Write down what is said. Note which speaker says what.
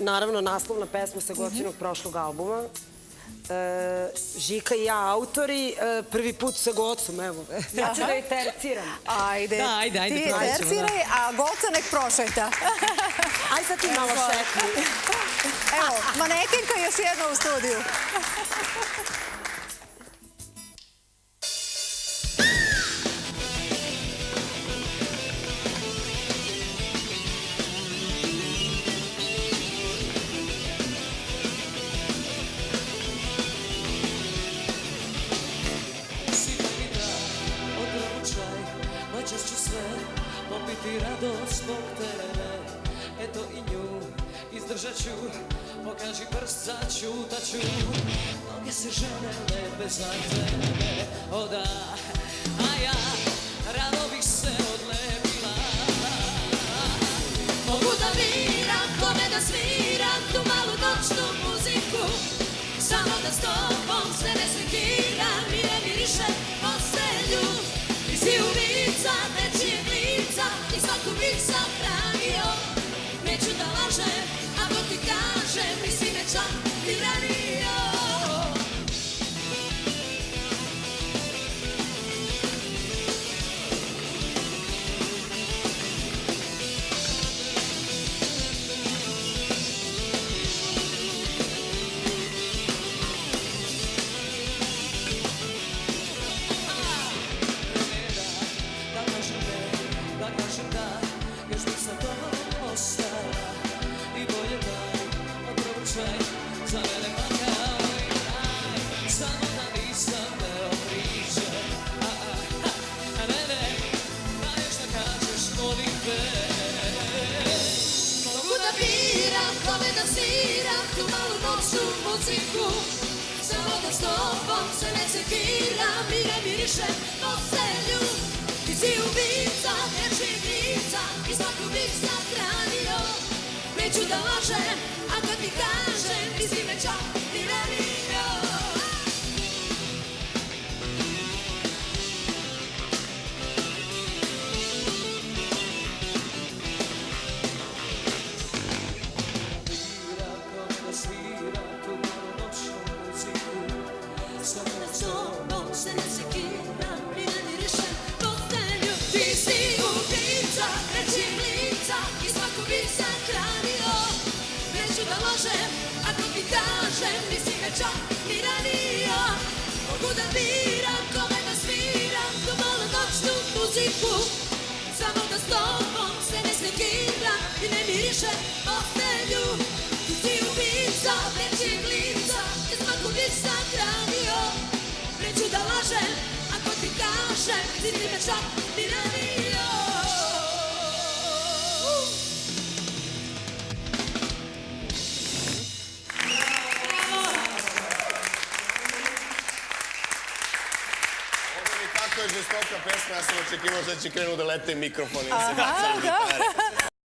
Speaker 1: naravno naslovna pesma sa Gocinog prošlog albuma. Žika i ja autori, prvi put sa Gocom, evo. Ja ću da je terciram.
Speaker 2: Ajde, ti je terciraj, a Goca nek prošeta.
Speaker 1: Aj sad ti malo šetni.
Speaker 2: Evo, manekinka još jedna u studiju.
Speaker 3: Noćas ću sve popiti radost zbog tebe. Eto i nju izdržat ću, pokaži prst, začutat ću. Mnoge se žene lepe za tebe, o da. A ja rado bih se odlepila. Mogu da biram kome da sviram tu malu noćnu muziku. Samo da s tobom sve ne sekiram i ne miriše postelju. Ti si ulica, nečijeg lica i svaku bih sahranio. Neću da lažem, ako ti kažem, nisi me čak ti ranio. Za mene pa kao i raj, samo da nisam deo priče. Ne, da nešto kažeš, molim te. Mogu da biram kome da sviram tu malu noćnu muziku. Samo da s tobom se ne sekiram i ne mirišem postelju. Ti si ubica, nečijeg lica i svaku bih sahranio. Neću da lažem, ako ti kažem, nisi me čak ni ranio. Bira kome da svira tu malu noćnu muziku. Samo da s tobom se ne sekiram i ne mirišem postelju. Ti si ubica, nečijeg lica i svaku bih sahranio. Neću da lažem, ako ti kažem, nisi me čak ni ranio. Mogu da biram kome da sviram tu malu noćnu muziku. Samo da s tobom se ne sekiram i ne mirišem postelju. Ti si ubica, nečijeg lica i svaku bih sahranio. Neću da lažem, ako ti kažem, nisi me čak ni ranio.
Speaker 4: Tako je žestoka pesma, ja sam očekivao da će krenu da lete mikrofoni i se bacaju gitare.